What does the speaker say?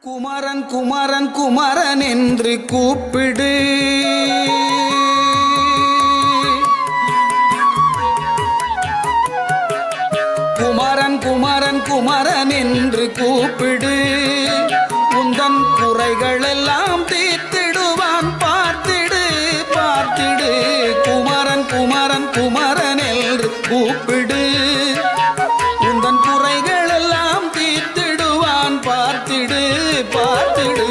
குமரன் குமரன் குமரன் என்று கூப்பிடு. குமரன் குமரன் குமரன் என்று கூப்பிடு. உந்தன் குறைகள் எல்லாம் தீர்த்திடுவான். பார்த்திடு பார்த்திடு. குமரன் குமரன் குமரன் என்று கூப்பிடு. உந்தன் குறைகள் எல்லாம் தீர்த்திடுவான். பார்த்திடு பார்த்திடு.